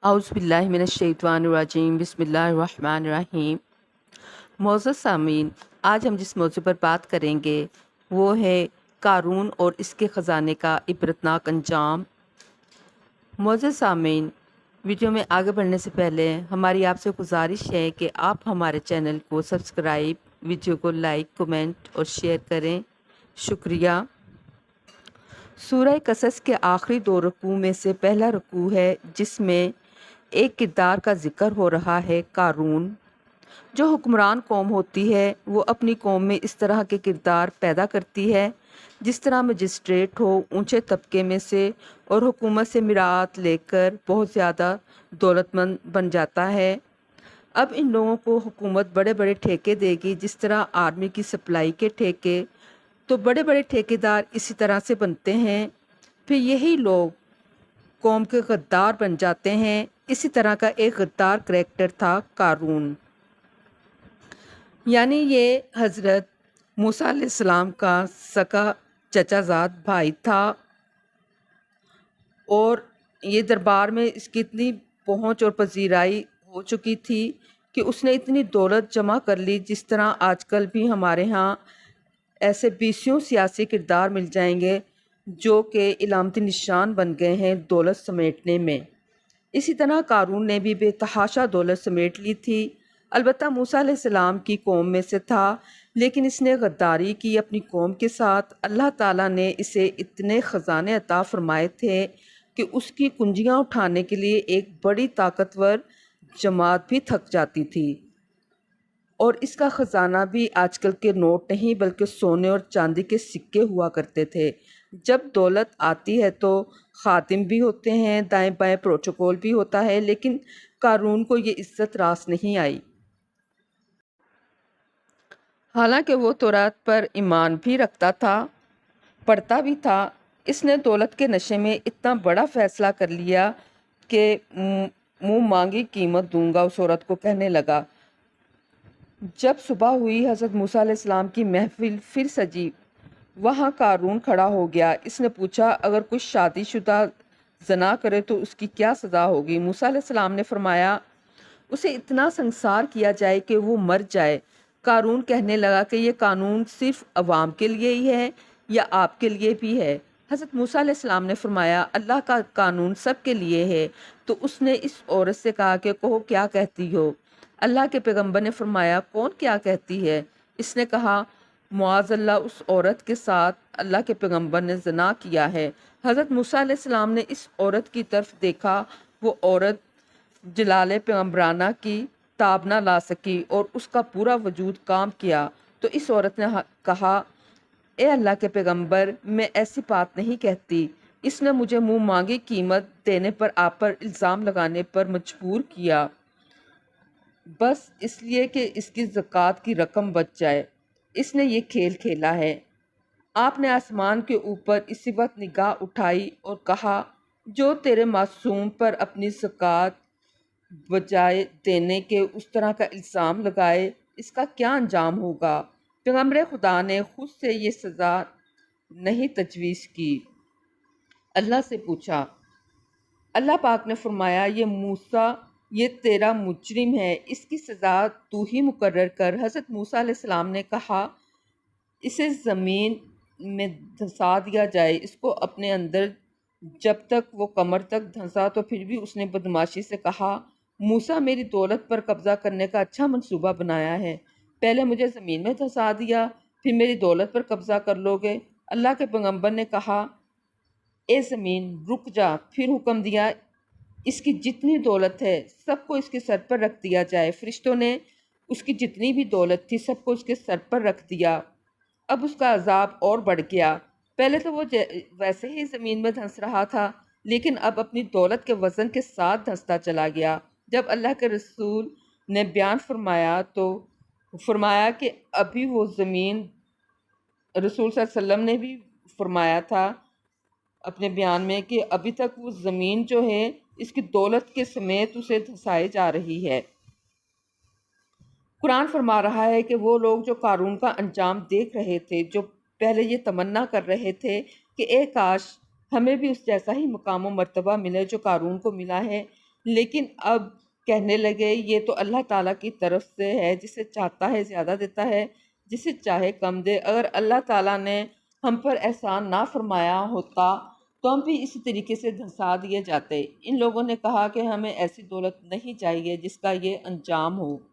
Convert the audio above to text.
اعوذ باللہ من الشیطان الرجیم بسم اللہ الرحمن الرحیم۔ معزز سامعین، آج ہم جس موضوع پر بات کریں گے وہ ہے قارون اور اس کے خزانے کا عبرتناک انجام۔ معزز سامعین، ویڈیو میں آگے بڑھنے سے پہلے ہماری آپ سے گزارش ہے کہ آپ ہمارے چینل کو سبسکرائب، ویڈیو کو لائک، کمنٹ اور شیئر کریں۔ شکریہ۔ سورہ قصص کے آخری 2 رکوع میں سے پہلا رکوع ہے جس میں ایک کردار کا ذکر ہو رہا ہے، قارون۔ جو حکمران قوم ہوتی ہے وہ اپنی قوم میں اس طرح کے کردار پیدا کرتی ہے جس طرح مجسٹریٹ ہو اونچے طبقے میں سے اور حکومت سے مراعات لے کر بہت زیادہ دولت مند بن جاتا ہے۔ اب ان لوگوں کو حکومت بڑے بڑے ٹھیکے دے گی، جس طرح آرمی کی سپلائی کے ٹھیکے، تو بڑے بڑے ٹھیکیدار اسی طرح سے بنتے ہیں، پھر یہی لوگ قوم کے غدار بن جاتے ہیں۔ اسی طرح کا ایک غدار کریکٹر تھا قارون، یعنی یہ حضرت موسیٰ علیہ السلام کا سگا چچا زاد بھائی تھا، اور یہ دربار میں اس کی اتنی پہنچ اور پذیرائی ہو چکی تھی کہ اس نے اتنی دولت جمع کر لی، جس طرح آج کل بھی ہمارے ہاں ایسے بیسیوں سیاسی کردار مل جائیں گے جو کہ علامتی نشان بن گئے ہیں دولت سمیٹنے میں۔ اسی طرح قارون نے بھی بے تحاشا دولت سمیٹ لی تھی۔ البتہ موسیٰ علیہ السلام کی قوم میں سے تھا، لیکن اس نے غداری کی اپنی قوم کے ساتھ۔ اللہ تعالیٰ نے اسے اتنے خزانے عطا فرمائے تھے کہ اس کی کنجیاں اٹھانے کے لیے ایک بڑی طاقتور جماعت بھی تھک جاتی تھی، اور اس کا خزانہ بھی آج کل کے نوٹ نہیں بلکہ سونے اور چاندی کے سکے ہوا کرتے تھے۔ جب دولت آتی ہے تو خادم بھی ہوتے ہیں، دائیں بائیں پروٹوکول بھی ہوتا ہے، لیکن قارون کو یہ عزت راس نہیں آئی۔ حالانکہ وہ توراۃ پر ایمان بھی رکھتا تھا، پڑھتا بھی تھا، اس نے دولت کے نشے میں اتنا بڑا فیصلہ کر لیا کہ منہ مانگی قیمت دوں گا، اس عورت کو کہنے لگا۔ جب صبح ہوئی، حضرت موسیٰ علیہ السلام کی محفل پھر سجی۔ وہاں قارون کھڑا ہو گیا۔ اس نے پوچھا، اگر کوئی شادی شدہ زنا کرے تو اس کی کیا سزا ہوگی؟ موسیٰ علیہ السلام نے فرمایا، اسے اتنا سنسار کیا جائے کہ وہ مر جائے۔ قارون کہنے لگا کہ یہ قانون صرف عوام کے لیے ہی ہے یا آپ کے لیے بھی ہے؟ حضرت موسیٰ علیہ السلام نے فرمایا، اللہ کا قانون سب کے لیے ہے۔ تو اس نے اس عورت سے کہا کہ کہو کیا کہتی ہو؟ اللہ کے پیغمبر نے فرمایا، کون کیا کہتی ہے؟ اس نے کہا، معاذ اللہ، اس عورت کے ساتھ اللہ کے پیغمبر نے زنا کیا ہے۔ حضرت موسیٰ علیہ السلام نے اس عورت کی طرف دیکھا، وہ عورت جلال پیغمبرانہ کی تاب نہ لا سکی اور اس کا پورا وجود کام کیا۔ تو اس عورت نے کہا، اے اللہ کے پیغمبر، میں ایسی بات نہیں کہتی۔ اس نے مجھے منہ مانگی قیمت دینے پر آپ پر الزام لگانے پر مجبور کیا، بس اس لیے کہ اس کی زکوٰۃ کی رقم بچ جائے۔ اس نے یہ کھیل کھیلا ہے۔ آپ نے آسمان کے اوپر اسی وقت نگاہ اٹھائی اور کہا، جو تیرے معصوم پر اپنی زکوٰۃ بجائے دینے کے اس طرح کا الزام لگائے، اس کا کیا انجام ہوگا؟ پیغمبر خدا نے خود سے یہ سزا نہیں تجویز کی، اللہ سے پوچھا۔ اللہ پاک نے فرمایا، یہ موسیٰ، یہ تیرا مجرم ہے، اس کی سزا تو ہی مقرر کر۔ حضرت موسیٰ علیہ السلام نے کہا، اسے زمین میں دھنسا دیا جائے، اس کو اپنے اندر جب تک وہ کمر تک دھنسا۔ تو پھر بھی اس نے بدمعاشی سے کہا، موسیٰ، میری دولت پر قبضہ کرنے کا اچھا منصوبہ بنایا ہے، پہلے مجھے زمین میں دھنسا دیا، پھر میری دولت پر قبضہ کر لو گے۔ اللہ کے پیغمبر نے کہا، اے زمین رک جا۔ پھر حکم دیا، اس کی جتنی دولت ہے سب کو اس کے سر پر رکھ دیا جائے۔ فرشتوں نے اس کی جتنی بھی دولت تھی سب کو اس کے سر پر رکھ دیا۔ اب اس کا عذاب اور بڑھ گیا۔ پہلے تو وہ ویسے ہی زمین میں دھنس رہا تھا، لیکن اب اپنی دولت کے وزن کے ساتھ دھنستا چلا گیا۔ جب اللہ کے رسول نے بیان فرمایا تو فرمایا کہ ابھی وہ زمین، رسول صلی اللہ علیہ وسلم نے بھی فرمایا تھا اپنے بیان میں کہ ابھی تک وہ زمین جو ہے اس کی دولت کے سمیت اسے دھسائے جا رہی ہے۔ قرآن فرما رہا ہے کہ وہ لوگ جو قارون کا انجام دیکھ رہے تھے، جو پہلے یہ تمنا کر رہے تھے کہ اے کاش ہمیں بھی اس جیسا ہی مقام و مرتبہ ملے جو قارون کو ملا ہے، لیکن اب کہنے لگے یہ تو اللہ تعالیٰ کی طرف سے ہے، جسے چاہتا ہے زیادہ دیتا ہے، جسے چاہے کم دے۔ اگر اللہ تعالیٰ نے ہم پر احسان نہ فرمایا ہوتا تو ہم بھی اسی طریقے سے دھنسا دیے جاتے۔ ان لوگوں نے کہا کہ ہمیں ایسی دولت نہیں چاہیے جس کا یہ انجام ہو۔